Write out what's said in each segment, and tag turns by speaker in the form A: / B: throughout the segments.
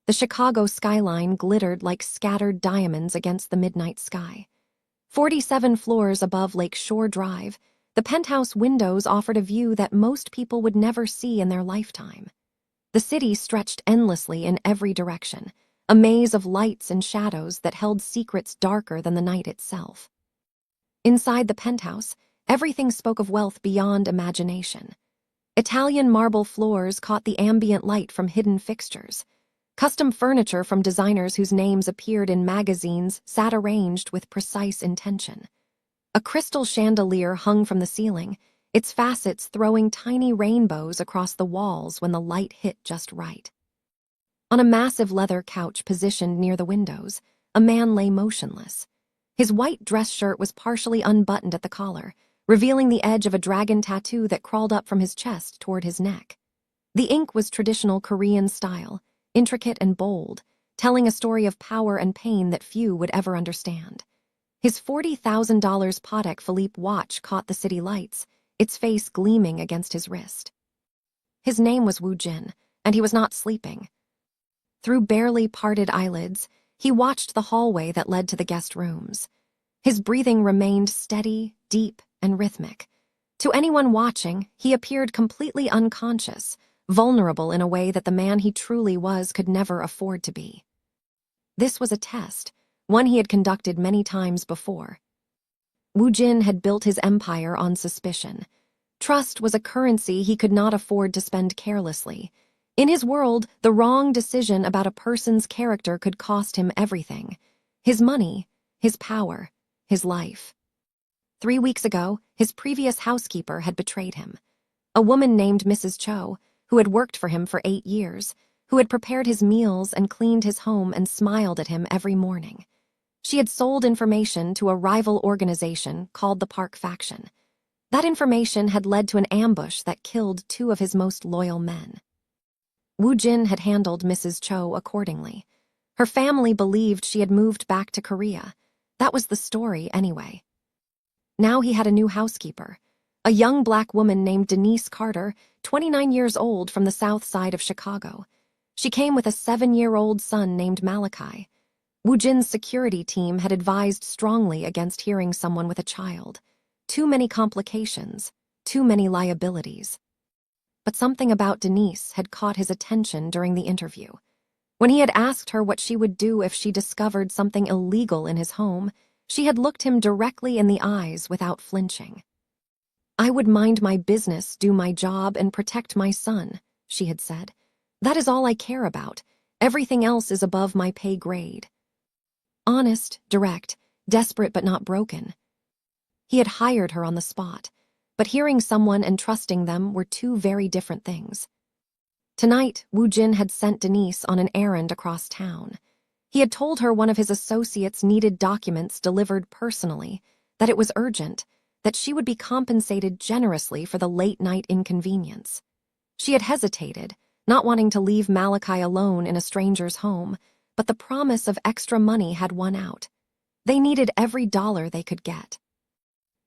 A: The Chicago skyline glittered like scattered diamonds against the midnight sky. 47 floors above Lake Shore Drive, the penthouse windows offered a view that most people would never see in their lifetime. The city stretched endlessly in every direction, a maze of lights and shadows that held secrets darker than the night itself. Inside the penthouse, everything spoke of wealth beyond imagination. Italian marble floors caught the ambient light from hidden fixtures. Custom furniture from designers whose names appeared in magazines sat arranged with precise intention. A crystal chandelier hung from the ceiling, its facets throwing tiny rainbows across the walls when the light hit just right. On a massive leather couch positioned near the windows, a man lay motionless. His white dress shirt was partially unbuttoned at the collar, revealing the edge of a dragon tattoo that crawled up from his chest toward his neck. The ink was traditional Korean style, intricate and bold, telling a story of power and pain that few would ever understand. His $40,000 Patek Philippe watch caught the city lights, its face gleaming against his wrist. His name was Woo Jin, and he was not sleeping. Through barely parted eyelids, he watched the hallway that led to the guest rooms. His breathing remained steady, deep, and rhythmic. To anyone watching, he appeared completely unconscious, vulnerable in a way that the man he truly was could never afford to be. This was a test, one he had conducted many times before. Woo Jin had built his empire on suspicion. Trust was a currency he could not afford to spend carelessly. In his world, the wrong decision about a person's character could cost him everything: his money, his power, his life. 3 weeks ago, his previous housekeeper had betrayed him. A woman named Mrs. Cho, who had worked for him for 8 years, who had prepared his meals and cleaned his home and smiled at him every morning. She had sold information to a rival organization called the Park Faction. That information had led to an ambush that killed 2 of his most loyal men. Woo Jin had handled Mrs. Cho accordingly. Her family believed she had moved back to Korea. That was the story anyway. Now he had a new housekeeper, a young black woman named Denise Carter, 29 years old, from the south side of Chicago. She came with a 7-year-old son named Malachi. Woo Jin's security team had advised strongly against hearing someone with a child. Too many complications, too many liabilities. But something about Denise had caught his attention during the interview. When he had asked her what she would do if she discovered something illegal in his home, she had looked him directly in the eyes without flinching. "I would mind my business, do my job, and protect my son," she had said. "That is all I care about. Everything else is above my pay grade." Honest, direct, desperate but not broken. He had hired her on the spot, but hearing someone and trusting them were 2 very different things. Tonight, Woo Jin had sent Denise on an errand across town. He had told her one of his associates needed documents delivered personally, that it was urgent, that she would be compensated generously for the late-night inconvenience. She had hesitated, not wanting to leave Malachi alone in a stranger's home, but the promise of extra money had won out. They needed every dollar they could get.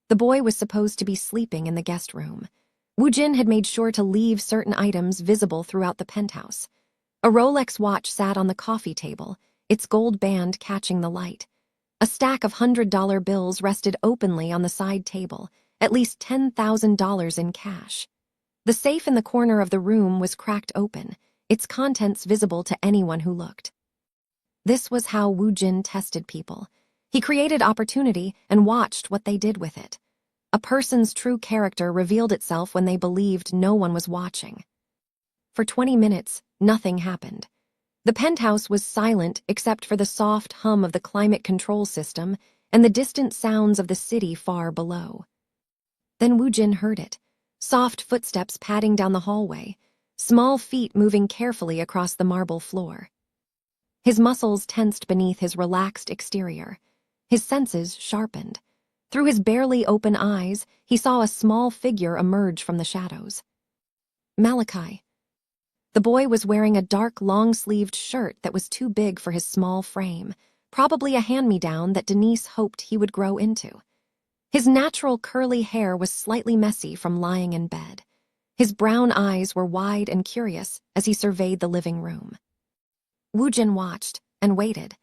A: The boy was supposed to be sleeping in the guest room. Woo Jin had made sure to leave certain items visible throughout the penthouse. A Rolex watch sat on the coffee table, its gold band catching the light. A stack of $100 bills rested openly on the side table, at least $10,000 in cash. The safe in the corner of the room was cracked open, its contents visible to anyone who looked. This was how Woo Jin tested people. He created opportunity and watched what they did with it. A person's true character revealed itself when they believed no one was watching. For 20 minutes, nothing happened. The penthouse was silent except for the soft hum of the climate control system and the distant sounds of the city far below. Then Woo Jin heard it, soft footsteps padding down the hallway, small feet moving carefully across the marble floor. His muscles tensed beneath his relaxed exterior. His senses sharpened. Through his barely open eyes, he saw a small figure emerge from the shadows. Malachi. The boy was wearing a dark, long-sleeved shirt that was too big for his small frame, probably a hand-me-down that Denise hoped he would grow into. His natural curly hair was slightly messy from lying in bed. His brown eyes were wide and curious as he surveyed the living room. Woojin watched and waited.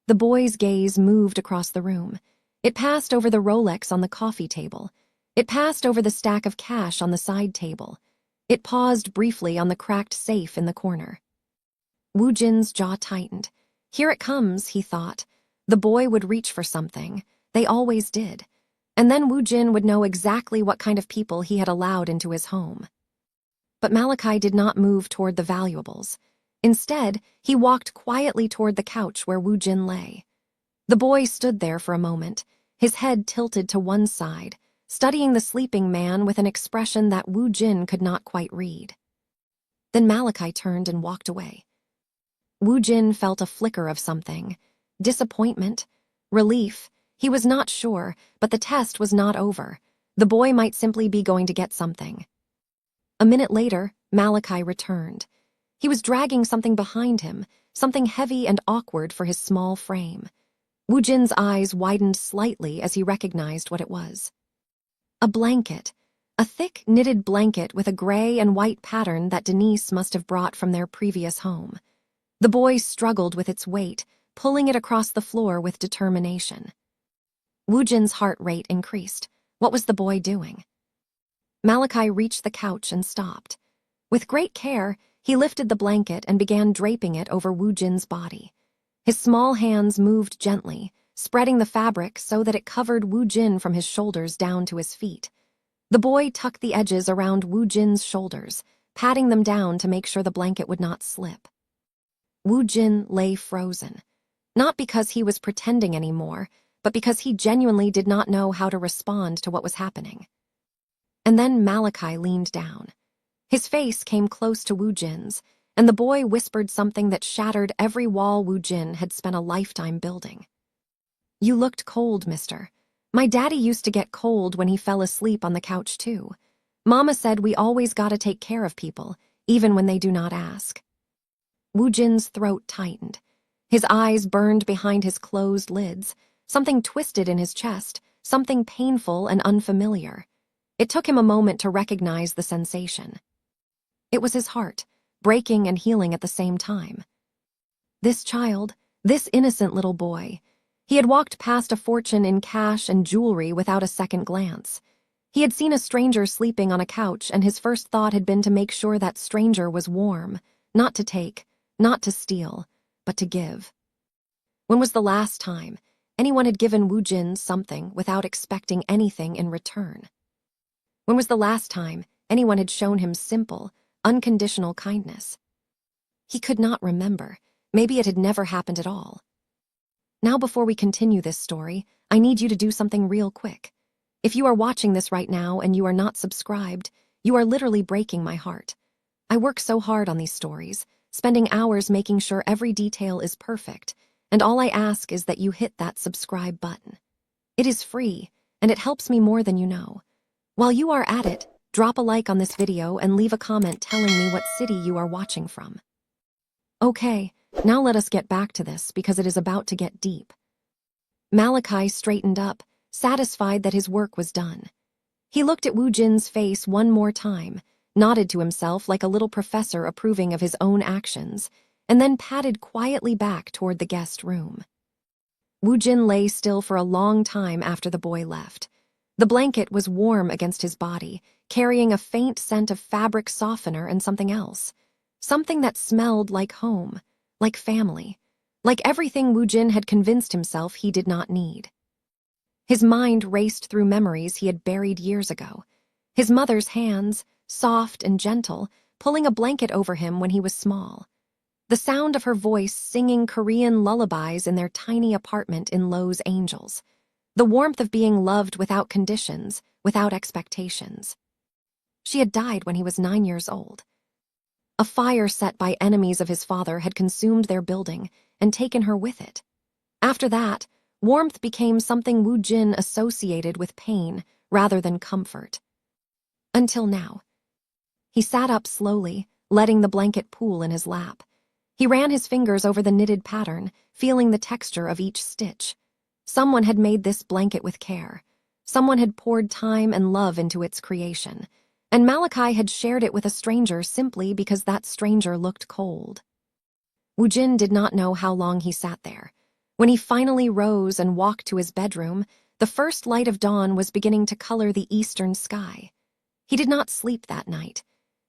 A: The boy's gaze moved across the room. It passed over the Rolex on the coffee table. It passed over the stack of cash on the side table. It paused briefly on the cracked safe in the corner. Woojin's jaw tightened. Here it comes, he thought. The boy would reach for something. They always did. And then Woojin would know exactly what kind of people he had allowed into his home. But Malachi did not move toward the valuables. Instead, he walked quietly toward the couch where Woojin lay. The boy stood there for a moment, his head tilted to one side, studying the sleeping man with an expression that Woojin could not quite read. Then Malachi turned and walked away. Woojin felt a flicker of something. Disappointment, relief. He was not sure, but the test was not over. The boy might simply be going to get something. A minute later, Malachi returned. He was dragging something behind him, something heavy and awkward for his small frame. Woojin's eyes widened slightly as he recognized what it was. A blanket. A thick, knitted blanket with a gray and white pattern that Denise must have brought from their previous home. The boy struggled with its weight, pulling it across the floor with determination. Woojin's heart rate increased. What was the boy doing? Malachi reached the couch and stopped. With great care, he lifted the blanket and began draping it over Woojin's body. His small hands moved gently, spreading the fabric so that it covered Woojin from his shoulders down to his feet. The boy tucked the edges around Woojin's shoulders, patting them down to make sure the blanket would not slip. Woojin lay frozen, not because he was pretending anymore, but because he genuinely did not know how to respond to what was happening. And then Malachi leaned down. His face came close to Woojin's, and the boy whispered something that shattered every wall Woojin had spent a lifetime building. "You looked cold, mister. My daddy used to get cold when he fell asleep on the couch too. Mama said we always gotta take care of people, even when they do not ask." Woojin's throat tightened. His eyes burned behind his closed lids, something twisted in his chest, something painful and unfamiliar. It took him a moment to recognize the sensation. It was his heart, breaking and healing at the same time. This child, this innocent little boy, he had walked past a fortune in cash and jewelry without a second glance. He had seen a stranger sleeping on a couch, and his first thought had been to make sure that stranger was warm, not to take, not to steal, but to give. When was the last time anyone had given Woojin something without expecting anything in return? When was the last time anyone had shown him simple, unconditional kindness? He could not remember. Maybe it had never happened at all. Now, before we continue this story, I need you to do something real quick. If you are watching this right now and you are not subscribed, you are literally breaking my heart. I work so hard on these stories, spending hours making sure every detail is perfect, and all I ask is that you hit that subscribe button. It is free, and it helps me more than you know. While you are at it, drop a like on this video and leave a comment telling me what city you are watching from. Okay, now let us get back to this because it is about to get deep. Malachi straightened up, satisfied that his work was done. He looked at Woojin's face one more time, nodded to himself like a little professor approving of his own actions, and then padded quietly back toward the guest room. Woojin lay still for a long time after the boy left. The blanket was warm against his body, carrying a faint scent of fabric softener and something else. Something that smelled like home, like family, like everything Woojin had convinced himself he did not need. His mind raced through memories he had buried years ago. His mother's hands, soft and gentle, pulling a blanket over him when he was small. The sound of her voice singing Korean lullabies in their tiny apartment in Los Angeles. The warmth of being loved without conditions, without expectations. She had died when he was 9 years old. A fire set by enemies of his father had consumed their building and taken her with it. After that, warmth became something Woojin associated with pain rather than comfort. Until now. He sat up slowly, letting the blanket pool in his lap. He ran his fingers over the knitted pattern, feeling the texture of each stitch. Someone had made this blanket with care. Someone had poured time and love into its creation. And Malachi had shared it with a stranger simply because that stranger looked cold. Jin did not know how long he sat there. When he finally rose and walked to his bedroom, the first light of dawn was beginning to color the eastern sky. He did not sleep that night.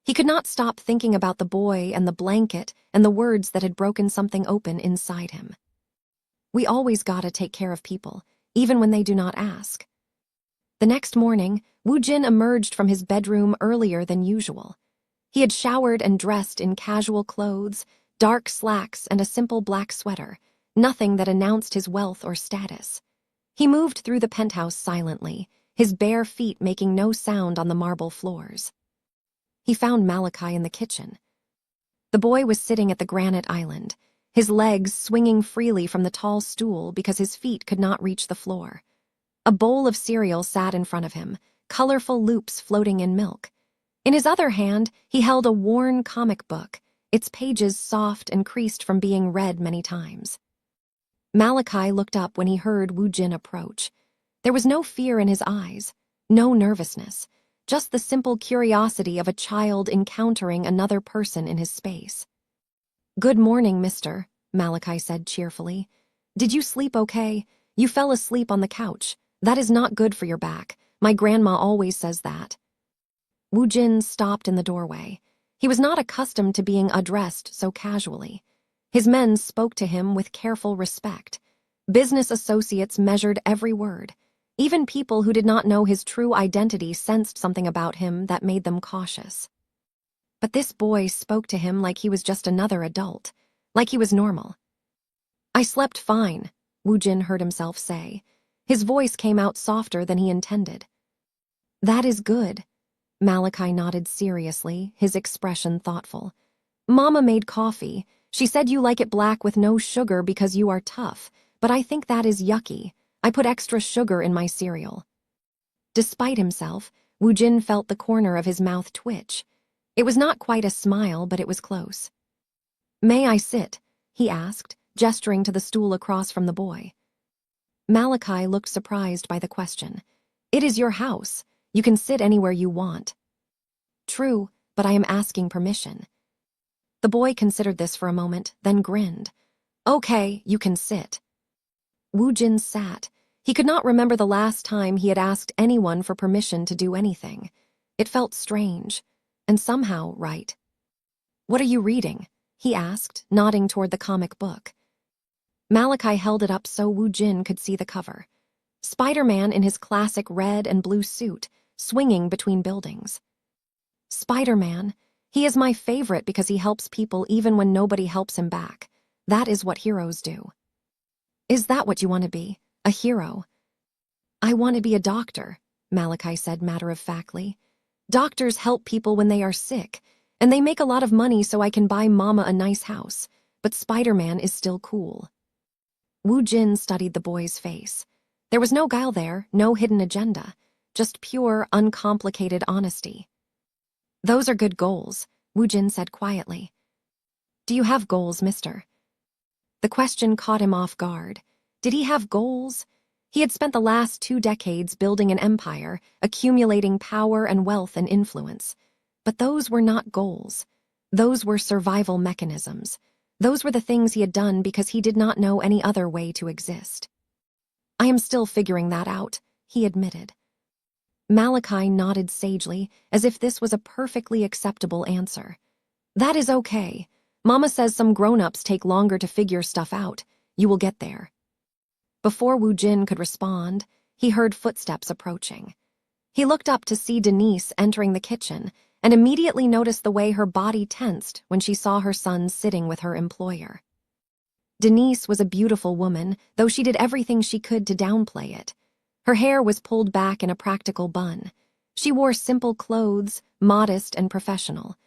A: He could not stop thinking about the boy and the blanket and the words that had broken something open inside him. We always gotta take care of people, even when they do not ask. The next morning, Jin emerged from his bedroom earlier than usual. He had showered and dressed in casual clothes, dark slacks and a simple black sweater, nothing that announced his wealth or status. He moved through the penthouse silently, his bare feet making no sound on the marble floors. He found Malachi in the kitchen. The boy was sitting at the granite island, his legs swinging freely from the tall stool because his feet could not reach the floor. A bowl of cereal sat in front of him, colorful loops floating in milk. In his other hand, he held a worn comic book, its pages soft and creased from being read many times. Malachi looked up when he heard Jin approach. There was no fear in his eyes, no nervousness, just the simple curiosity of a child encountering another person in his space. "Good morning, mister," Malachi said cheerfully. "Did you sleep okay? You fell asleep on the couch. That is not good for your back. My grandma always says that." Jin stopped in the doorway. He was not accustomed to being addressed so casually. His men spoke to him with careful respect. Business associates measured every word. Even people who did not know his true identity sensed something about him that made them cautious. But this boy spoke to him like he was just another adult, like he was normal. "I slept fine," Jin heard himself say. His voice came out softer than he intended. "That is good." Malachi nodded seriously, his expression thoughtful. "Mama made coffee. She said you like it black with no sugar because you are tough, but I think that is yucky. I put extra sugar in my cereal." Despite himself, Jin felt the corner of his mouth twitch. It was not quite a smile, but it was close. "May I sit?" he asked, gesturing to the stool across from the boy. Malachi looked surprised by the question. "It is your house. You can sit anywhere you want." "True, but I am asking permission." The boy considered this for a moment, then grinned. "Okay, you can sit." Jin sat. He could not remember the last time he had asked anyone for permission to do anything. It felt strange, and somehow right. "What are you reading?" he asked, nodding toward the comic book. Malachi held it up so Jin could see the cover. Spider-Man in his classic red and blue suit, swinging between buildings. Spider-Man. He is my favorite because he helps people even when nobody helps him back. That is what heroes do. "Is that what you want to be? A hero?" "I want to be a doctor," Malachi said matter-of-factly. "Doctors help people when they are sick, and they make a lot of money so I can buy Mama a nice house, but Spider-Man is still cool." Jin studied the boy's face. There was no guile there, no hidden agenda, just pure, uncomplicated honesty. "Those are good goals," Jin said quietly. "Do you have goals, mister?" The question caught him off guard. Did he have goals? He had spent the last 2 decades building an empire, accumulating power and wealth and influence. But those were not goals. Those were survival mechanisms. Those were the things he had done because he did not know any other way to exist. "I am still figuring that out," he admitted. Malachi nodded sagely, as if this was a perfectly acceptable answer. "That is okay. Mama says some grown-ups take longer to figure stuff out. You will get there." Before Jin could respond, he heard footsteps approaching. He looked up to see Denise entering the kitchen and immediately noticed the way her body tensed when she saw her son sitting with her employer. Denise was a beautiful woman, though she did everything she could to downplay it. Her hair was pulled back in a practical bun. She wore simple clothes, modest and professional.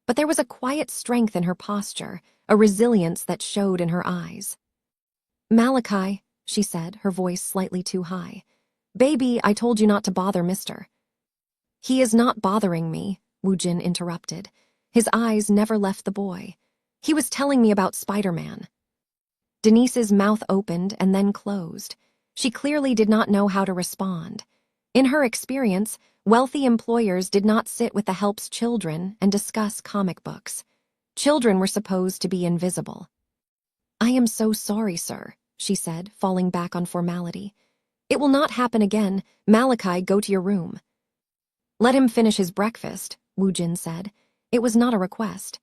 A: But there was a quiet strength in her posture, a resilience that showed in her eyes. "Malachi," she said, her voice slightly too high. "Baby, I told you not to bother mister." "He is not bothering me," Jin interrupted. His eyes never left the boy. "He was telling me about Spider-Man." Denise's mouth opened and then closed. She clearly did not know how to respond. In her experience, wealthy employers did not sit with the help's children and discuss comic books. Children were supposed to be invisible. "I am so sorry, sir," she said, falling back on formality. "It will not happen again. Malachi, go to your room." "Let him finish his breakfast," Woo Jin said. It was not a request.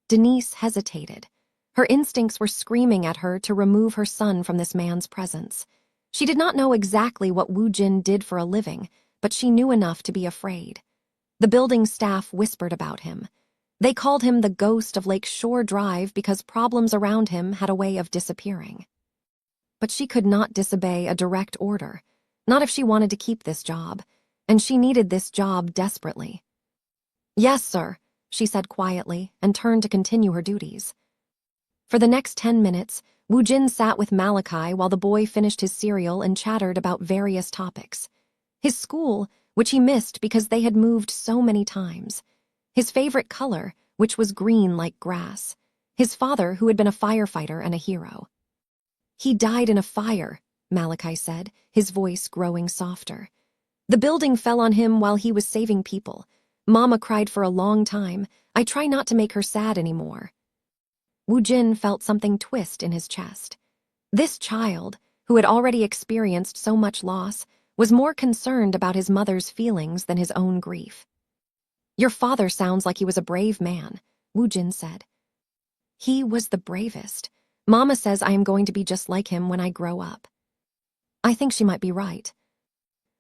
A: Denise hesitated. Her instincts were screaming at her to remove her son from this man's presence. She did not know exactly what Woo Jin did for a living, but she knew enough to be afraid. The building staff whispered about him. They called him the ghost of Lake Shore Drive because problems around him had a way of disappearing. But she could not disobey a direct order, not if she wanted to keep this job, and she needed this job desperately. "Yes, sir," she said quietly and turned to continue her duties. For the next 10 minutes, Woo Jin sat with Malachi while the boy finished his cereal and chattered about various topics. His school, which he missed because they had moved so many times. His favorite color, which was green like grass. His father, who had been a firefighter and a hero. "He died in a fire," Malachi said, his voice growing softer. "The building fell on him while he was saving people. Mama cried for a long time. I try not to make her sad anymore." Woo Jin felt something twist in his chest. This child, who had already experienced so much loss, was more concerned about his mother's feelings than his own grief. "Your father sounds like he was a brave man," Woo Jin said. "He was the bravest. Mama says I am going to be just like him when I grow up." I think she might be right.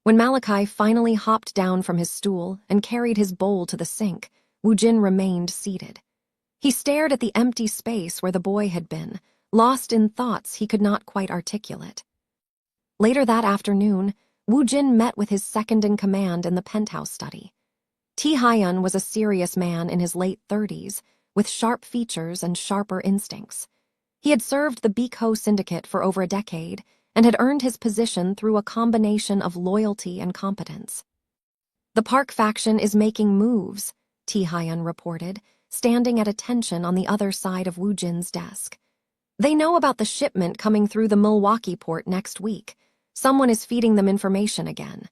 A: When Malachi finally hopped down from his stool and carried his bowl to the sink, Woo Jin remained seated. He stared at the empty space where the boy had been, lost in thoughts he could not quite articulate. Later that afternoon, Woo Jin met with his second-in-command in the penthouse study. T. Hyun was a serious man in his late 30s, with sharp features and sharper instincts. He had served the Biko Syndicate for over a decade and had earned his position through a combination of loyalty and competence. "The Park faction is making moves," T. Hyun reported, standing at attention on the other side of Woo Jin's desk. "They know about the shipment coming through the Milwaukee port next week. Someone is feeding them information again."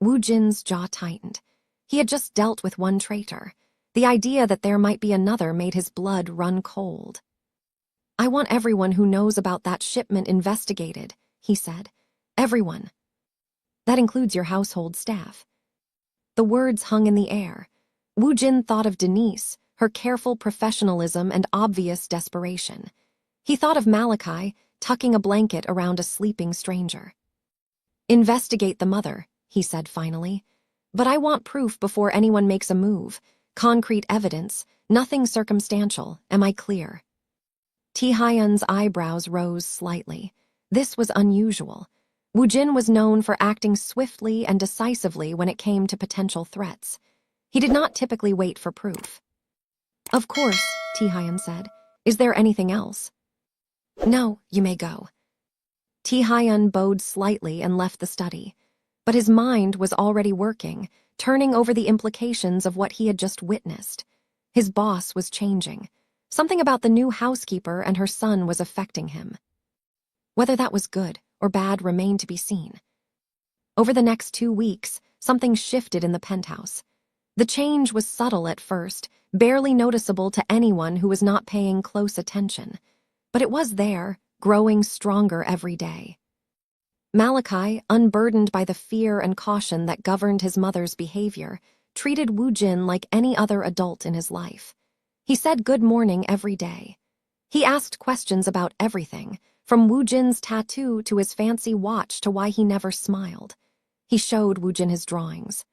A: Woo Jin's jaw tightened. He had just dealt with one traitor. The idea that there might be another made his blood run cold. "I want everyone who knows about that shipment investigated," he said. "Everyone. That includes your household staff." The words hung in the air. Woo Jin thought of Denise, her careful professionalism and obvious desperation. He thought of Malachi, tucking a blanket around a sleeping stranger. "Investigate the mother," he said finally. "But I want proof before anyone makes a move. Concrete evidence, nothing circumstantial. Am I clear?" T. Hyun's eyebrows rose slightly. This was unusual. Woo Jin was known for acting swiftly and decisively when it came to potential threats. He did not typically wait for proof. "Of course," T. Hyun said. "Is there anything else?" "No, you may go." T. Hyun bowed slightly and left the study. But his mind was already working, turning over the implications of what he had just witnessed. His boss was changing. Something about the new housekeeper and her son was affecting him. Whether that was good or bad remained to be seen. Over the next 2 weeks, something shifted in the penthouse. The change was subtle at first, barely noticeable to anyone who was not paying close attention. But it was there, growing stronger every day. Malachi, unburdened by the fear and caution that governed his mother's behavior, treated Woo Jin like any other adult in his life. He said good morning every day. He asked questions about everything, from Woo Jin's tattoo to his fancy watch to why he never smiled. He showed Woo Jin his drawings.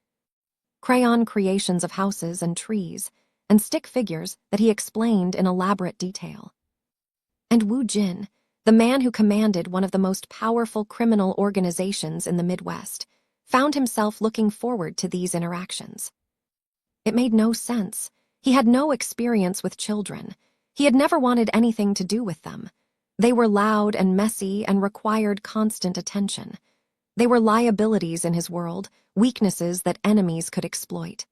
A: Crayon creations of houses and trees, and stick figures that he explained in elaborate detail. And Woo Jin, the man who commanded one of the most powerful criminal organizations in the Midwest, found himself looking forward to these interactions. It made no sense. He had no experience with children. He had never wanted anything to do with them. They were loud and messy and required constant attention. They were liabilities in his world, weaknesses that enemies could exploit.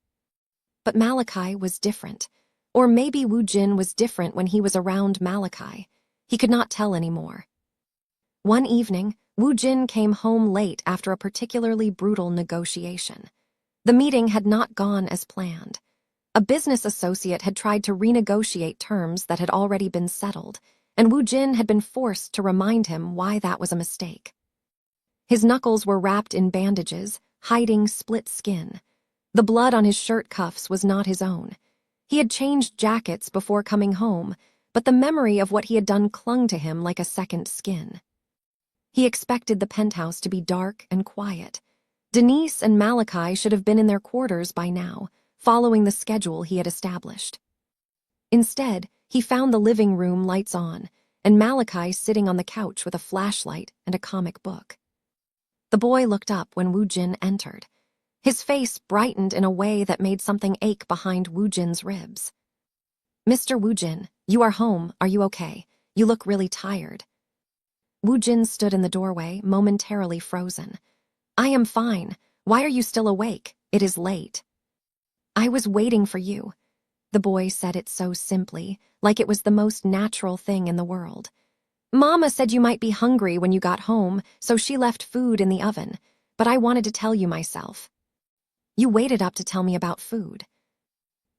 A: But Malachi was different. Or maybe Woo Jin was different when he was around Malachi. He could not tell anymore. One evening, Woo Jin came home late after a particularly brutal negotiation. The meeting had not gone as planned. A business associate had tried to renegotiate terms that had already been settled, and Wu Jin had been forced to remind him why that was a mistake. His knuckles were wrapped in bandages, hiding split skin. The blood on his shirt cuffs was not his own. He had changed jackets before coming home, but the memory of what he had done clung to him like a second skin. He expected the penthouse to be dark and quiet. Denise and Malachi should have been in their quarters by now, following the schedule he had established. Instead, he found the living room lights on, and Malachi sitting on the couch with a flashlight and a comic book. The boy looked up when Wu Jin entered. His face brightened in a way that made something ache behind Wu Jin's ribs. "Mr. Wu Jin, you are home. Are you okay? You look really tired." Wu Jin stood in the doorway, momentarily frozen. "I am fine. Why are you still awake? It is late." "I was waiting for you." The boy said it so simply, like it was the most natural thing in the world. "Mama said you might be hungry when you got home, so she left food in the oven, but I wanted to tell you myself." "You waited up to tell me about food."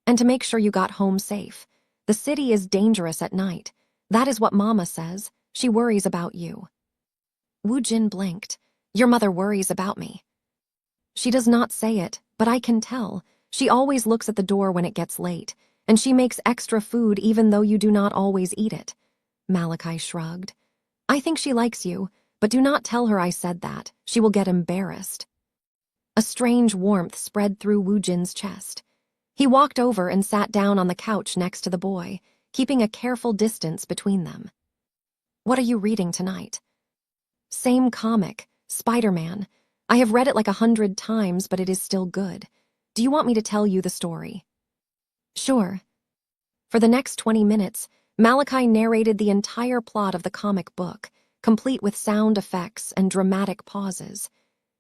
A: "And to make sure you got home safe. The city is dangerous at night. That is what Mama says. She worries about you." Wu Jin blinked. "Your mother worries about me." "She does not say it, but I can tell. She always looks at the door when it gets late, and she makes extra food even though you do not always eat it." Malachi shrugged. "I think she likes you, but do not tell her I said that. She will get embarrassed." A strange warmth spread through Wu Jin's chest. He walked over and sat down on the couch next to the boy, keeping a careful distance between them. "What are you reading tonight?" "Same comic, Spider-Man. I have read it like 100 times, but it is still good. Do you want me to tell you the story?" "Sure." For the next 20 minutes, Malachi narrated the entire plot of the comic book, complete with sound effects and dramatic pauses.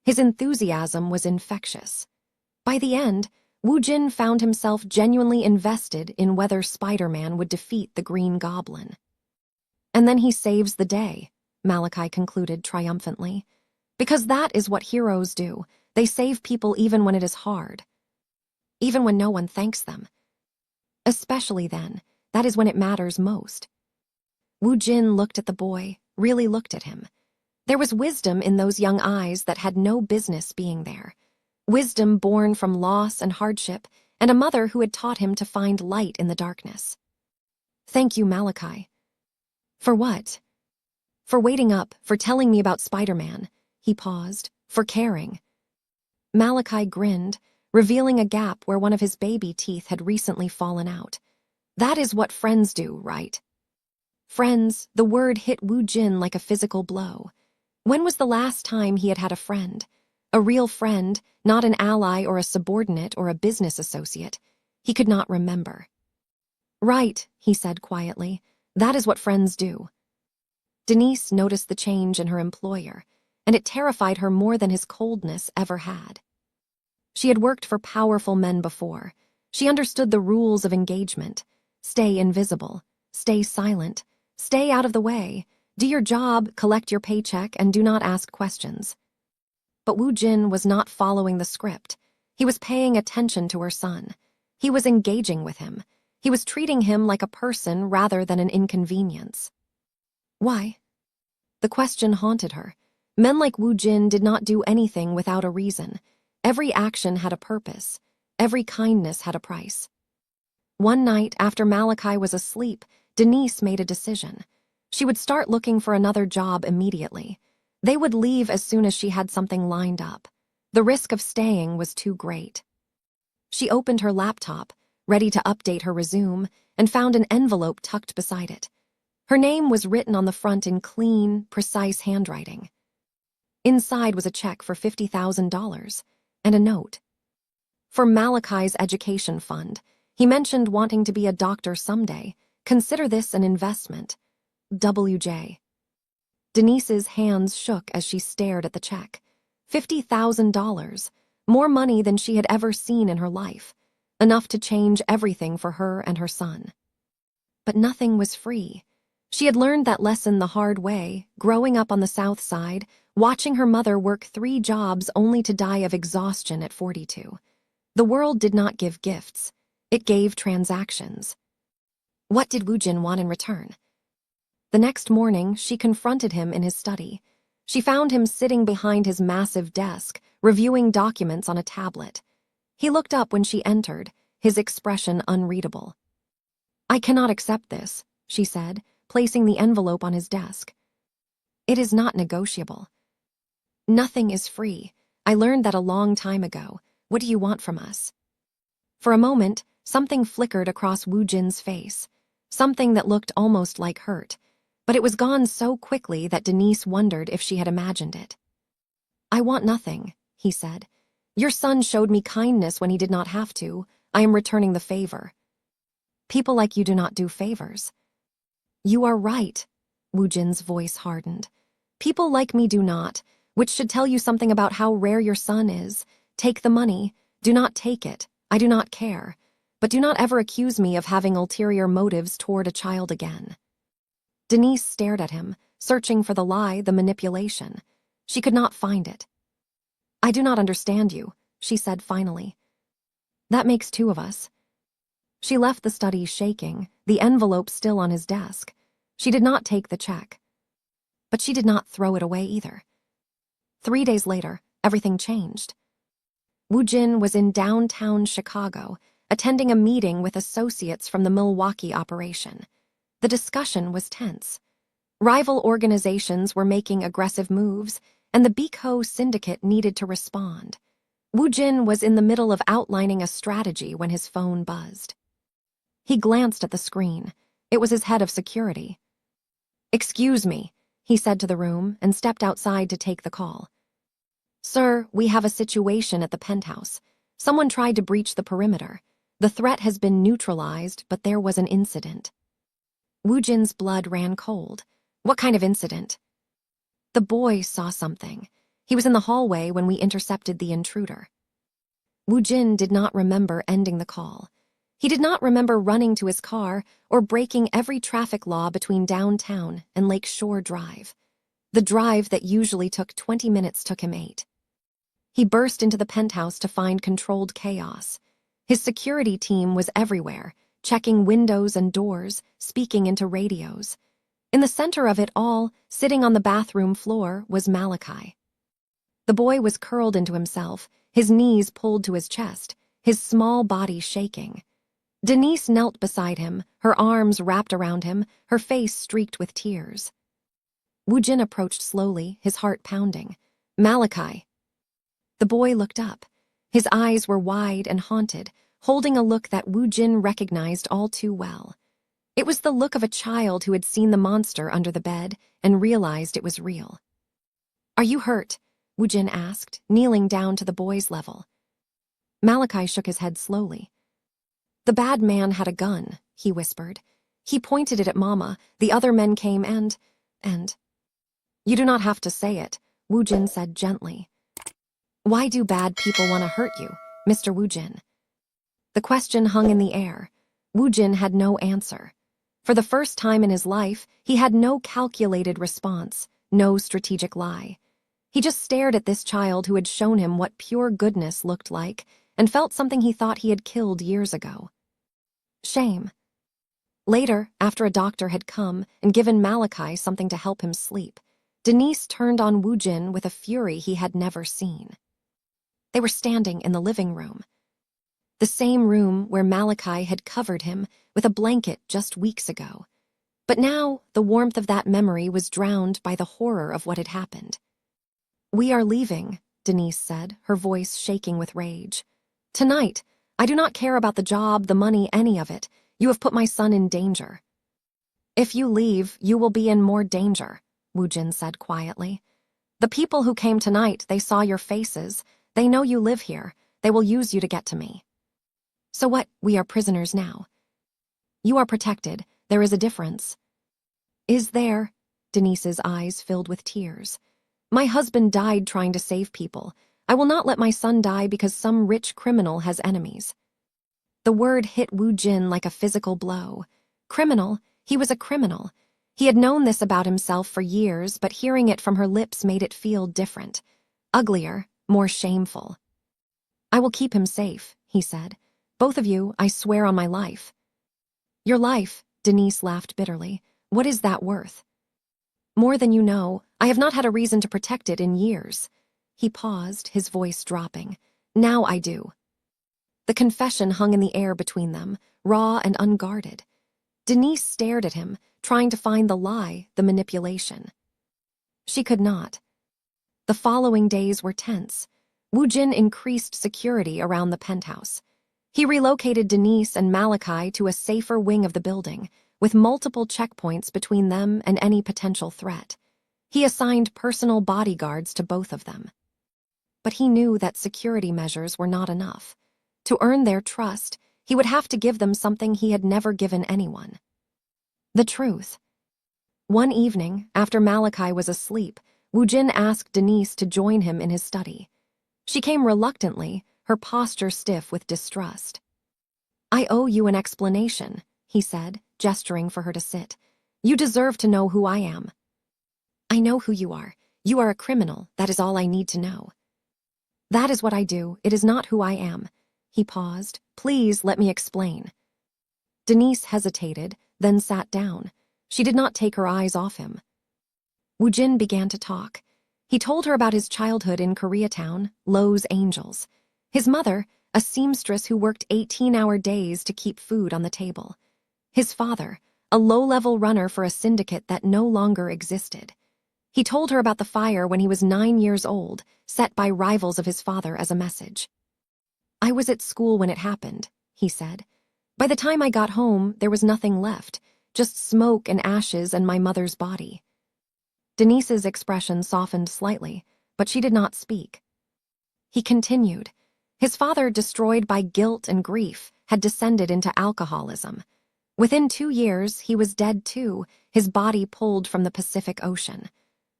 A: His enthusiasm was infectious. By the end, Wu Jin found himself genuinely invested in whether Spider-Man would defeat the Green Goblin. "And then he saves the day," Malachi concluded triumphantly. "Because that is what heroes do. They save people even when it is hard. Even when no one thanks them. Especially then, that is when it matters most." Wu Jin looked at the boy, really looked at him. There was wisdom in those young eyes that had no business being there. Wisdom born from loss and hardship, and a mother who had taught him to find light in the darkness. "Thank you, Malachi." "For what?" "For waiting up, for telling me about Spider-Man." He paused. "For caring." Malachi grinned, revealing a gap where one of his baby teeth had recently fallen out. "That is what friends do, right?" Friends, the word hit Wu Jin like a physical blow. When was the last time he had had a friend? A real friend, not an ally or a subordinate or a business associate. He could not remember. "Right," he said quietly. "That is what friends do." Denise noticed the change in her employer, and it terrified her more than his coldness ever had. She had worked for powerful men before. She understood the rules of engagement. Stay invisible. Stay silent. Stay out of the way. Do your job, collect your paycheck, and do not ask questions. But Wu Jin was not following the script. He was paying attention to her son. He was engaging with him. He was treating him like a person rather than an inconvenience. Why? The question haunted her. Men like Wu Jin did not do anything without a reason. Every action had a purpose. Every kindness had a price. One night, after Malachi was asleep, Denise made a decision. She would start looking for another job immediately. They would leave as soon as she had something lined up. The risk of staying was too great. She opened her laptop, ready to update her resume, and found an envelope tucked beside it. Her name was written on the front in clean, precise handwriting. Inside was a check for $50,000 and a note. For Malachi's education fund. He mentioned wanting to be a doctor someday. Consider this an investment. WJ. Denise's hands shook as she stared at the check. $50,000, more money than she had ever seen in her life, enough to change everything for her and her son. But nothing was free. She had learned that lesson the hard way, growing up on the South Side, watching her mother work 3 jobs only to die of exhaustion at 42. The world did not give gifts. It gave transactions. What did Wu Jin want in return? The next morning, she confronted him in his study. She found him sitting behind his massive desk, reviewing documents on a tablet. He looked up when she entered, his expression unreadable. "I cannot accept this," she said, placing the envelope on his desk. "It is not negotiable." "Nothing is free. I learned that a long time ago. What do you want from us?" For a moment, something flickered across Woo Jin's face, something that looked almost like hurt, but it was gone so quickly that Denise wondered if she had imagined it. "I want nothing," he said. "Your son showed me kindness when he did not have to. I am returning the favor." "People like you do not do favors." "You are right," Woo Jin's voice hardened. "People like me do not, which should tell you something about how rare your son is. Take the money. Do not take it. I do not care. But do not ever accuse me of having ulterior motives toward a child again." Denise stared at him, searching for the lie, the manipulation. She could not find it. "I do not understand you," she said finally. "That makes two of us." She left the study shaking, the envelope still on his desk. She did not take the check. But she did not throw it away either. 3 days later, everything changed. Woo Jin was in downtown Chicago, attending a meeting with associates from the Milwaukee operation. The discussion was tense. Rival organizations were making aggressive moves, and the Biko syndicate needed to respond. Woo Jin was in the middle of outlining a strategy when his phone buzzed. He glanced at the screen. It was his head of security. "Excuse me," he said to the room and stepped outside to take the call. "Sir, we have a situation at the penthouse. Someone tried to breach the perimeter. The threat has been neutralized, but there was an incident." Woo Jin's blood ran cold. "What kind of incident?" "The boy saw something. He was in the hallway when we intercepted the intruder." Woo Jin did not remember ending the call. He did not remember running to his car or breaking every traffic law between downtown and Lake Shore Drive. The drive that usually took 20 minutes took him 8. He burst into the penthouse to find controlled chaos. His security team was everywhere, checking windows and doors, speaking into radios. In the center of it all, sitting on the bathroom floor, was Malachi. The boy was curled into himself, his knees pulled to his chest, his small body shaking. Denise knelt beside him, her arms wrapped around him, her face streaked with tears. Woo Jin approached slowly, his heart pounding. "Malachi." The boy looked up. His eyes were wide and haunted, holding a look that Woo Jin recognized all too well. It was the look of a child who had seen the monster under the bed and realized it was real. "Are you hurt?" Woo Jin asked, kneeling down to the boy's level. Malachi shook his head slowly. "The bad man had a gun," he whispered. "He pointed it at Mama. The other men came and... You do not have to say it," Woo Jin said gently. "Why do bad people want to hurt you, Mr. Woo Jin?" The question hung in the air. Woo Jin had no answer. For the first time in his life, he had no calculated response, no strategic lie. He just stared at this child who had shown him what pure goodness looked like and felt something he thought he had killed years ago. Shame. Later, after a doctor had come and given Malachi something to help him sleep, Denise turned on Woo Jin with a fury he had never seen. They were standing in the living room. The same room where Malachi had covered him with a blanket just weeks ago. But now, the warmth of that memory was drowned by the horror of what had happened. "We are leaving," Denise said, her voice shaking with rage. "Tonight. I do not care about the job, the money, any of it. You have put my son in danger." "If you leave, you will be in more danger," Woo Jin said quietly. "The people who came tonight, they saw your faces. They know you live here. They will use you to get to me." "So what? We are prisoners now." "You are protected. There is a difference." "Is there?" Denise's eyes filled with tears. "My husband died trying to save people. I will not let my son die because some rich criminal has enemies." The word hit Woo Jin like a physical blow. Criminal? He was a criminal. He had known this about himself for years, but hearing it from her lips made it feel different. Uglier, more shameful. "I will keep him safe," he said. "Both of you, I swear on my life." "Your life," Denise laughed bitterly. What is that worth? More than you know. I have not had a reason to protect it in years. He paused, his voice dropping. Now I do. The confession hung in the air between them, raw and unguarded. Denise stared at him, trying to find the lie, the manipulation. She could not. The following days were tense. Woo Jin increased security around the penthouse. He relocated Denise and Malachi to a safer wing of the building, with multiple checkpoints between them and any potential threat. He assigned personal bodyguards to both of them. But he knew that security measures were not enough. To earn their trust, he would have to give them something he had never given anyone. The truth. One evening, after Malachi was asleep, Woo Jin asked Denise to join him in his study. She came reluctantly, her posture stiff with distrust. I owe you an explanation, he said, gesturing for her to sit. You deserve to know who I am. I know who you are. You are a criminal, that is all I need to know. That is what I do, it is not who I am. He paused. Please let me explain. Denise hesitated, then sat down. She did not take her eyes off him. Woo Jin began to talk. He told her about his childhood in Koreatown, Lowe's Angels. His mother, a seamstress who worked 18-hour days to keep food on the table. His father, a low-level runner for a syndicate that no longer existed. He told her about the fire when he was 9 years old, set by rivals of his father as a message. I was at school when it happened, he said. By the time I got home, there was nothing left, just smoke and ashes and my mother's body. Denise's expression softened slightly, but she did not speak. He continued. His father, destroyed by guilt and grief, had descended into alcoholism. Within 2 years, he was dead too, his body pulled from the Pacific Ocean.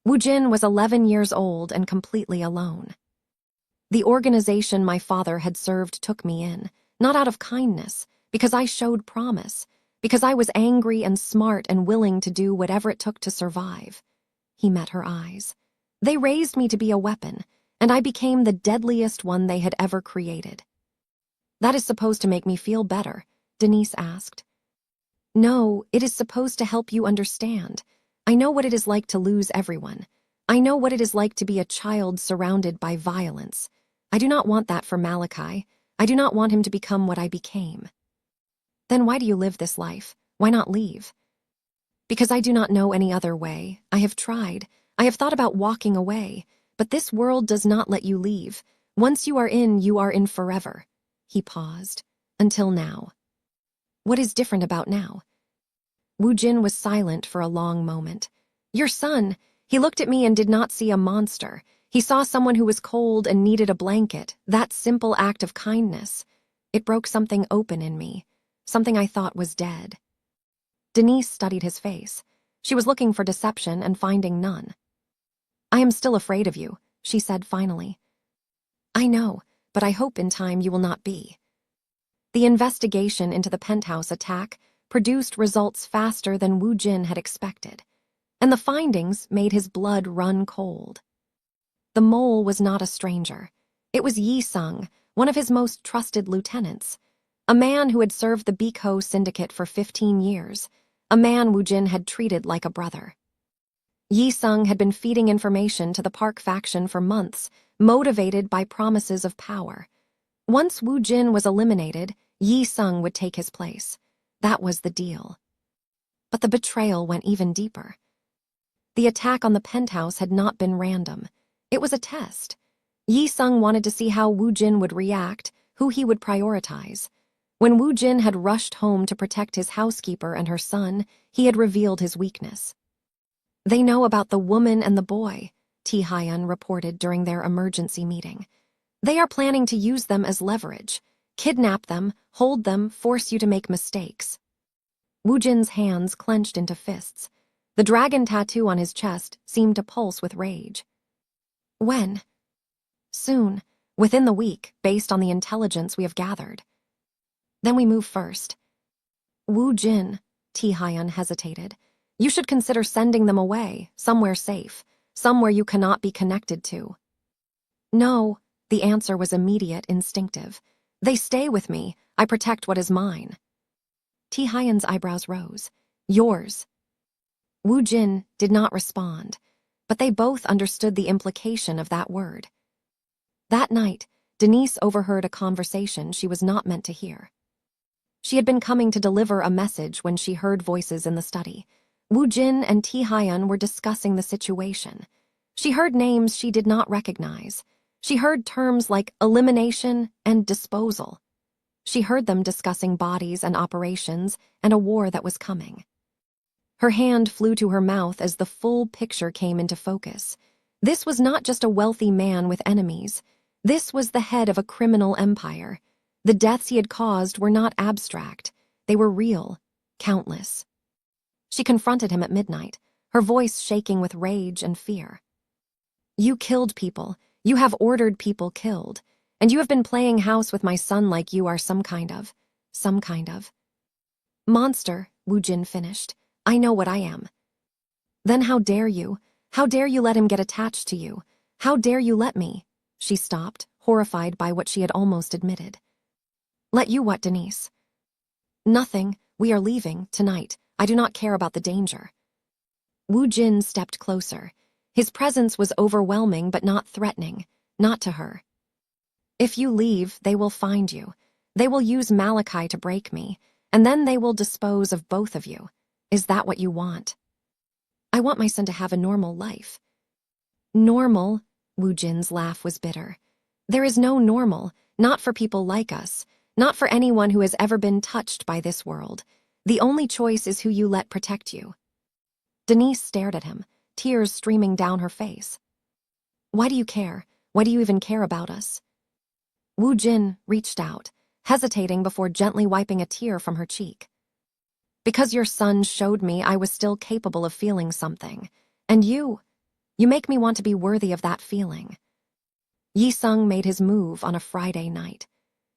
A: Woo Jin was 11 years old and completely alone. The organization my father had served took me in, not out of kindness, because I showed promise, because I was angry and smart and willing to do whatever it took to survive. He met her eyes. They raised me to be a weapon, and I became the deadliest one they had ever created. That is supposed to make me feel better, Denise asked. No, it is supposed to help you understand. I know what it is like to lose everyone. I know what it is like to be a child surrounded by violence. I do not want that for Malachi. I do not want him to become what I became. Then why do you live this life? Why not leave? Because I do not know any other way. I have tried. I have thought about walking away, but this world does not let you leave. Once you are in forever. He paused. Until now. What is different about now? Woo Jin was silent for a long moment. Your son. He looked at me and did not see a monster. He saw someone who was cold and needed a blanket. That simple act of kindness. It broke something open in me. Something I thought was dead. Denise studied his face. She was looking for deception and finding none. I am still afraid of you, she said finally. I know, but I hope in time you will not be. The investigation into the penthouse attack produced results faster than Woo Jin had expected, and the findings made his blood run cold. The mole was not a stranger. It was Yi Sung, one of his most trusted lieutenants, a man who had served the Biko syndicate for 15 years, a man Woo Jin had treated like a brother. Yi Sung had been feeding information to the Park faction for months, motivated by promises of power. Once Woo Jin was eliminated, Yi Sung would take his place. That was the deal. But the betrayal went even deeper. The attack on the penthouse had not been random. It was a test. Yi Sung wanted to see how Woo Jin would react, who he would prioritize. When Woo Jin had rushed home to protect his housekeeper and her son, he had revealed his weakness. They know about the woman and the boy, T. Hyun reported during their emergency meeting. They are planning to use them as leverage, kidnap them, hold them, force you to make mistakes. Woo Jin's hands clenched into fists. The dragon tattoo on his chest seemed to pulse with rage. When? Soon, within the week, based on the intelligence we have gathered. Then we move first. Woo Jin, T. Hyun hesitated. You should consider sending them away, somewhere safe, somewhere you cannot be connected to. No, the answer was immediate, instinctive. They stay with me. I protect what is mine. T. Hyun's eyebrows rose. Yours. Wu Jin did not respond, but they both understood the implication of that word. That night, Denise overheard a conversation she was not meant to hear. She had been coming to deliver a message when she heard voices in the study. Wu Jin and Ti Hyun were discussing the situation. She heard names she did not recognize. She heard terms like elimination and disposal. She heard them discussing bodies and operations and a war that was coming. Her hand flew to her mouth as the full picture came into focus. This was not just a wealthy man with enemies. This was the head of a criminal empire. The deaths he had caused were not abstract. They were real, countless. She confronted him at midnight, her voice shaking with rage and fear. You killed people. You have ordered people killed. And you have been playing house with my son like you are some kind of. Monster, Wu Jin finished. I know what I am. Then how dare you? How dare you let him get attached to you? How dare you let me? She stopped, horrified by what she had almost admitted. Let you what, Denise? Nothing. We are leaving, tonight. I do not care about the danger. Wu Jin stepped closer. His presence was overwhelming but not threatening, not to her. If you leave, they will find you. They will use Malachi to break me, and then they will dispose of both of you. Is that what you want? I want my son to have a normal life. Normal? Wu Jin's laugh was bitter. There is no normal, not for people like us, not for anyone who has ever been touched by this world. The only choice is who you let protect you. Denise stared at him, tears streaming down her face. Why do you care? Why do you even care about us? Wu Jin reached out, hesitating before gently wiping a tear from her cheek. Because your son showed me I was still capable of feeling something. And you make me want to be worthy of that feeling. Yi Sung made his move on a Friday night.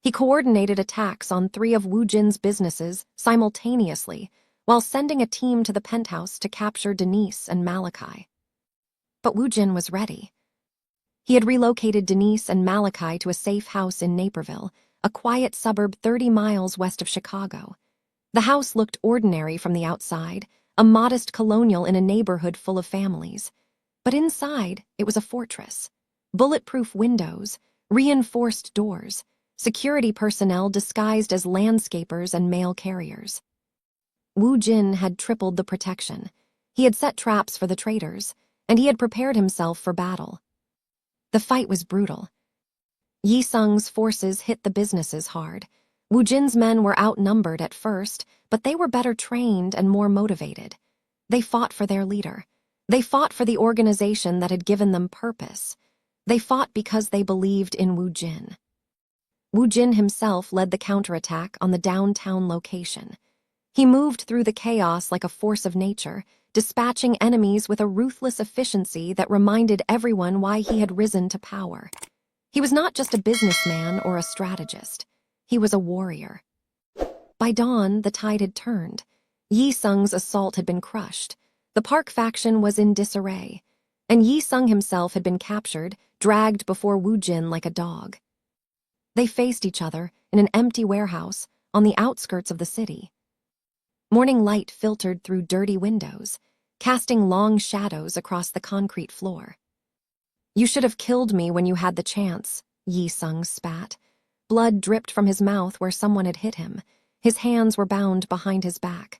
A: He coordinated attacks on 3 of Wu Jin's businesses simultaneously, while sending a team to the penthouse to capture Denise and Malachi. But Wu Jin was ready. He had relocated Denise and Malachi to a safe house in Naperville, a quiet suburb 30 miles west of Chicago. The house looked ordinary from the outside, a modest colonial in a neighborhood full of families. But inside, it was a fortress. Bulletproof windows, reinforced doors, security personnel disguised as landscapers and mail carriers. Wu Jin had tripled the protection. He had set traps for the traitors, and he had prepared himself for battle. The fight was brutal. Yi Sung's forces hit the businesses hard. Wu Jin's men were outnumbered at first, but they were better trained and more motivated. They fought for their leader. They fought for the organization that had given them purpose. They fought because they believed in Wu Jin. Wu Jin himself led the counterattack on the downtown location. He moved through the chaos like a force of nature, dispatching enemies with a ruthless efficiency that reminded everyone why he had risen to power. He was not just a businessman or a strategist. He was a warrior. By dawn, the tide had turned. Yi Sung's assault had been crushed. The Park faction was in disarray, and Yi Sung himself had been captured, dragged before Wu Jin like a dog. They faced each other in an empty warehouse on the outskirts of the city. Morning light filtered through dirty windows, casting long shadows across the concrete floor. You should have killed me when you had the chance, Yi Sung spat. Blood dripped from his mouth where someone had hit him. His hands were bound behind his back.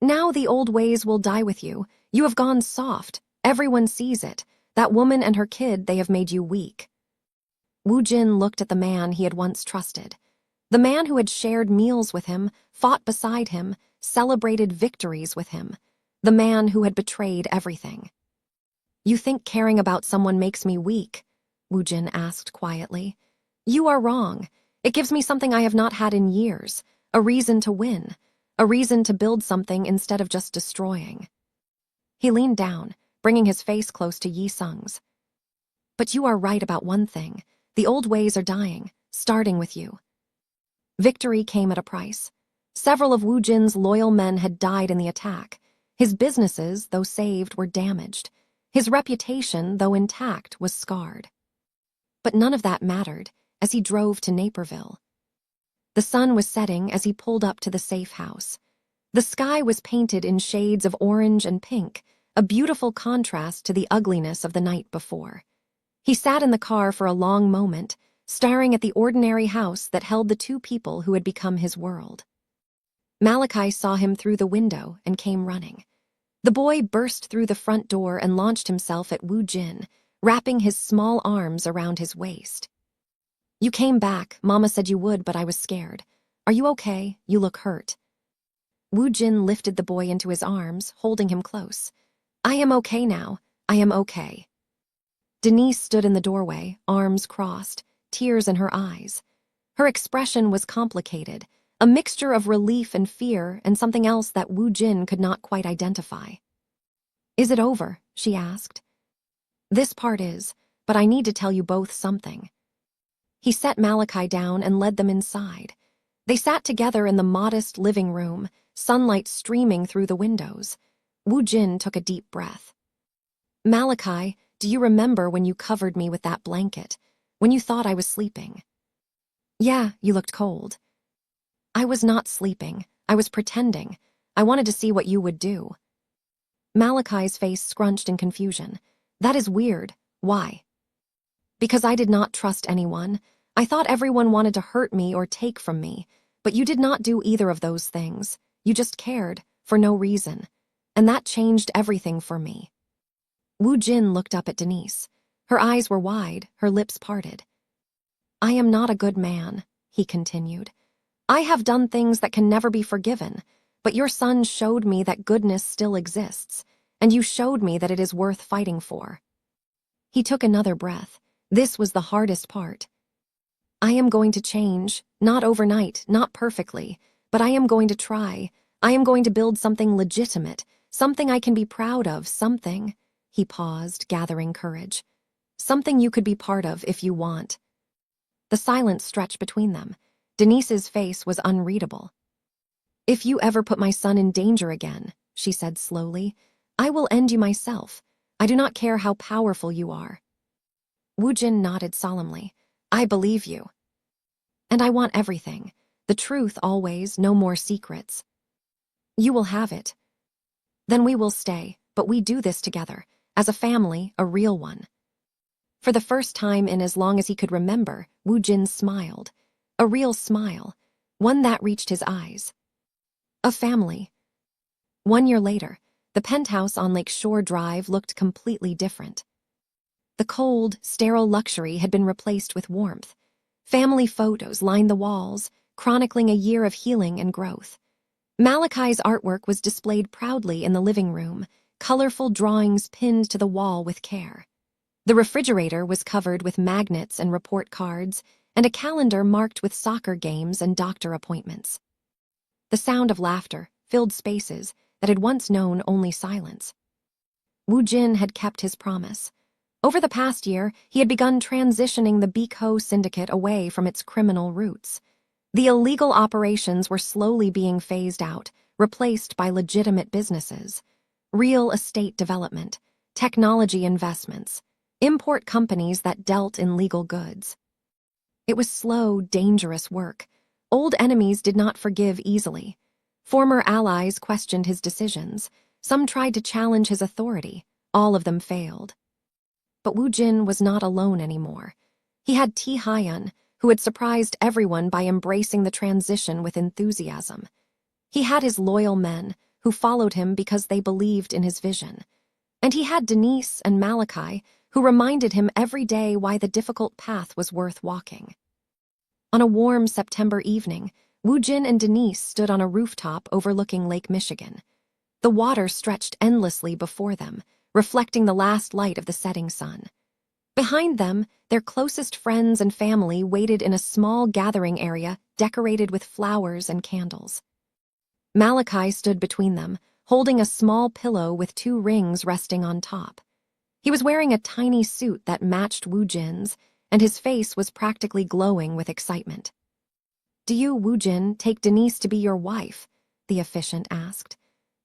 A: Now the old ways will die with you. You have gone soft. Everyone sees it. That woman and her kid, they have made you weak. Wu Jin looked at the man he had once trusted. The man who had shared meals with him, fought beside him, celebrated victories with him. The man who had betrayed everything. You think caring about someone makes me weak? Wu Jin asked quietly. You are wrong. It gives me something I have not had in years, a reason to win, a reason to build something instead of just destroying. He leaned down, bringing his face close to Yi Sung's. But you are right about one thing. The old ways are dying, starting with you. Victory came at a price. Several of Wu Jin's loyal men had died in the attack. His businesses, though saved, were damaged. His reputation, though intact, was scarred. But none of that mattered as he drove to Naperville. The sun was setting as he pulled up to the safe house. The sky was painted in shades of orange and pink, a beautiful contrast to the ugliness of the night before. He sat in the car for a long moment, staring at the ordinary house that held the two people who had become his world. Malachi saw him through the window and came running. The boy burst through the front door and launched himself at Woo Jin, wrapping his small arms around his waist. "You came back. Mama said you would, but I was scared. Are you okay? You look hurt." Woo Jin lifted the boy into his arms, holding him close. "I am okay now. I am okay." Denise stood in the doorway, arms crossed, tears in her eyes. Her expression was complicated, a mixture of relief and fear and something else that Woo Jin could not quite identify. "Is it over?" she asked. "This part is, but I need to tell you both something." He set Malachi down and led them inside. They sat together in the modest living room, sunlight streaming through the windows. Woo Jin took a deep breath. "Malachi, do you remember when you covered me with that blanket, when you thought I was sleeping?" "Yeah, you looked cold." "I was not sleeping. I was pretending. I wanted to see what you would do." Malachi's face scrunched in confusion. "That is weird. Why?" "Because I did not trust anyone. I thought everyone wanted to hurt me or take from me, but you did not do either of those things. You just cared, for no reason. And that changed everything for me." Woo Jin looked up at Denise. Her eyes were wide, her lips parted. "I am not a good man," he continued. "I have done things that can never be forgiven, but your son showed me that goodness still exists, and you showed me that it is worth fighting for." He took another breath. This was the hardest part. "I am going to change, not overnight, not perfectly, but I am going to try. I am going to build something legitimate, something I can be proud of, something," he paused, gathering courage, "something you could be part of if you want." The silence stretched between them. Denise's face was unreadable. "If you ever put my son in danger again," she said slowly, "I will end you myself. I do not care how powerful you are." Woo Jin nodded solemnly. "I believe you. And I want everything. The truth always, no more secrets." "You will have it. Then we will stay, but we do this together, as a family, a real one." For the first time in as long as he could remember, Woo Jin smiled. A real smile, one that reached his eyes. A family. 1 year later, the penthouse on Lake Shore Drive looked completely different. The cold, sterile luxury had been replaced with warmth. Family photos lined the walls, chronicling a year of healing and growth. Malachi's artwork was displayed proudly in the living room, colorful drawings pinned to the wall with care. The refrigerator was covered with magnets and report cards, and a calendar marked with soccer games and doctor appointments. The sound of laughter filled spaces that had once known only silence. Woo Jin had kept his promise. Over the past year, he had begun transitioning the Biko syndicate away from its criminal roots. The illegal operations were slowly being phased out, replaced by legitimate businesses. Real estate development, technology investments, import companies that dealt in legal goods. It was slow, dangerous work. Old enemies did not forgive easily. Former allies questioned his decisions. Some tried to challenge his authority. All of them failed. But Woo Jin was not alone anymore. He had T. Hyun, who had surprised everyone by embracing the transition with enthusiasm. He had his loyal men, who followed him because they believed in his vision. And he had Denise and Malachi, who reminded him every day why the difficult path was worth walking. On a warm September evening, Woo Jin and Denise stood on a rooftop overlooking Lake Michigan. The water stretched endlessly before them, reflecting the last light of the setting sun. Behind them, their closest friends and family waited in a small gathering area decorated with flowers and candles. Malachi stood between them, holding a small pillow with 2 rings resting on top. He was wearing a tiny suit that matched Woo Jin's, and his face was practically glowing with excitement. "Do you, Woo Jin, take Denise to be your wife?" the officiant asked.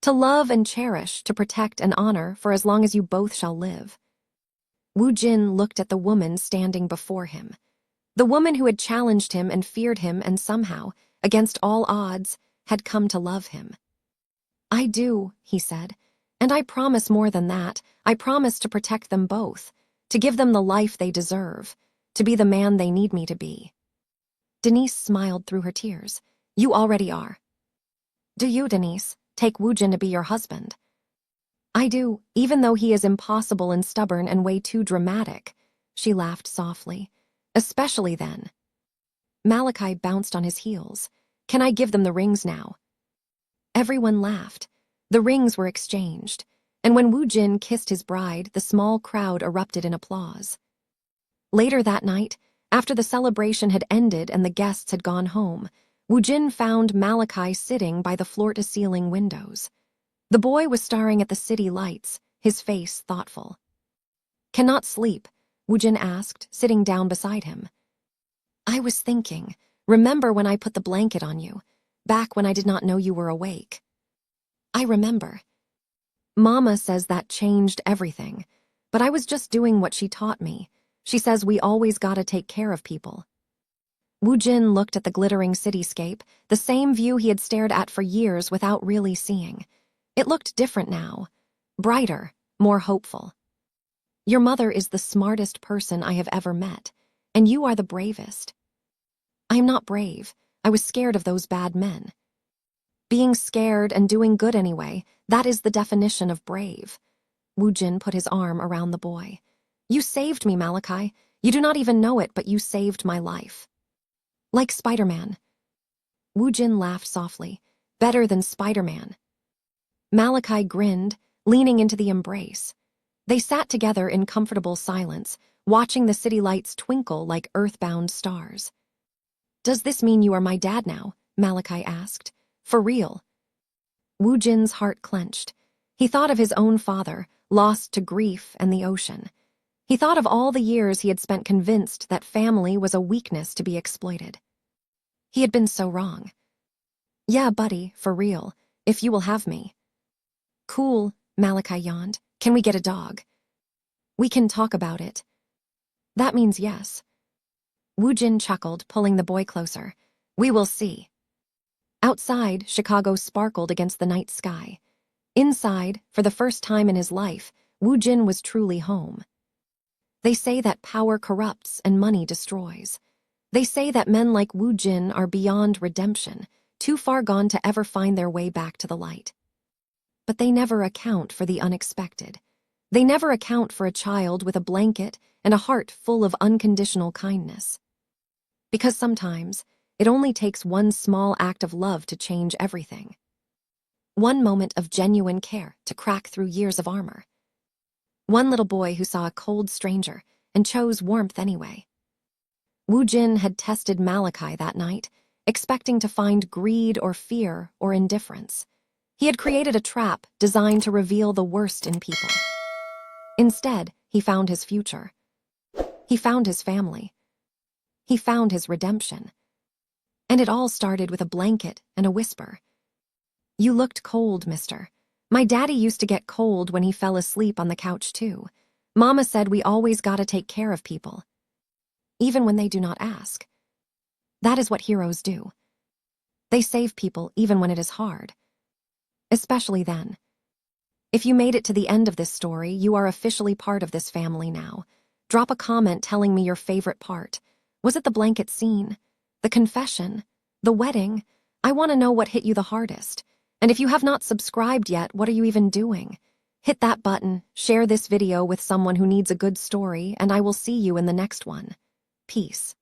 A: "To love and cherish, to protect and honor for as long as you both shall live." Woo Jin looked at the woman standing before him. The woman who had challenged him and feared him and somehow, against all odds, had come to love him. I do, he said. And I promise more than that. I promise to protect them both, to give them the life they deserve, to be the man they need me to be. Denise smiled through her tears. You already are. Do you, Denise, take Woojin to be your husband? I do, even though he is impossible and stubborn and way too dramatic. She laughed softly. Especially then. Malachi bounced on his heels. Can I give them the rings now? Everyone laughed. The rings were exchanged, and when Woojin kissed his bride, the small crowd erupted in applause. Later that night, after the celebration had ended and the guests had gone home, Woojin found Malachi sitting by the floor-to-ceiling windows. The boy was staring at the city lights, his face thoughtful. Cannot sleep, Woojin asked, sitting down beside him. I was thinking, remember when I put the blanket on you, back when I did not know you were awake? I remember. Mama says that changed everything, but I was just doing what she taught me. She says we always gotta take care of people. Woojin looked at the glittering cityscape, the same view he had stared at for years without really seeing. It looked different now, brighter, more hopeful. Your mother is the smartest person I have ever met, and you are the bravest. I am not brave. I was scared of those bad men. Being scared and doing good anyway, that is the definition of brave. Woojin put his arm around the boy. You saved me, Malachi. You do not even know it, but you saved my life. Like Spider-Man. Woojin laughed softly. Better than Spider-Man. Malachi grinned, leaning into the embrace. They sat together in comfortable silence, watching the city lights twinkle like earthbound stars. Does this mean you are my dad now? Malachi asked. For real? Woojin's heart clenched. He thought of his own father, lost to grief and the ocean. He thought of all the years he had spent convinced that family was a weakness to be exploited. He had been so wrong. Yeah, buddy, for real, if you will have me. Cool, Malachi yawned. Can we get a dog? We can talk about it. That means yes. Woojin chuckled, pulling the boy closer. We will see. Outside, Chicago sparkled against the night sky. Inside, for the first time in his life, Woojin was truly home. They say that power corrupts and money destroys. They say that men like Woojin are beyond redemption, too far gone to ever find their way back to the light. But they never account for the unexpected. They never account for a child with a blanket and a heart full of unconditional kindness. Because sometimes, it only takes one small act of love to change everything. One moment of genuine care to crack through years of armor. One little boy who saw a cold stranger and chose warmth anyway. Woojin had tested Malachi that night, expecting to find greed or fear or indifference. He had created a trap designed to reveal the worst in people. Instead, he found his future. He found his family. He found his redemption. And it all started with a blanket and a whisper. You looked cold, mister. My daddy used to get cold when he fell asleep on the couch too. Mama said we always gotta take care of people. Even when they do not ask. That is what heroes do. They save people even when it is hard. Especially then. If you made it to the end of this story, you are officially part of this family now. Drop a comment telling me your favorite part. Was it the blanket scene? The confession? The wedding? I want to know what hit you the hardest. And if you have not subscribed yet, what are you even doing? Hit that button, share this video with someone who needs a good story, and I will see you in the next one. Peace.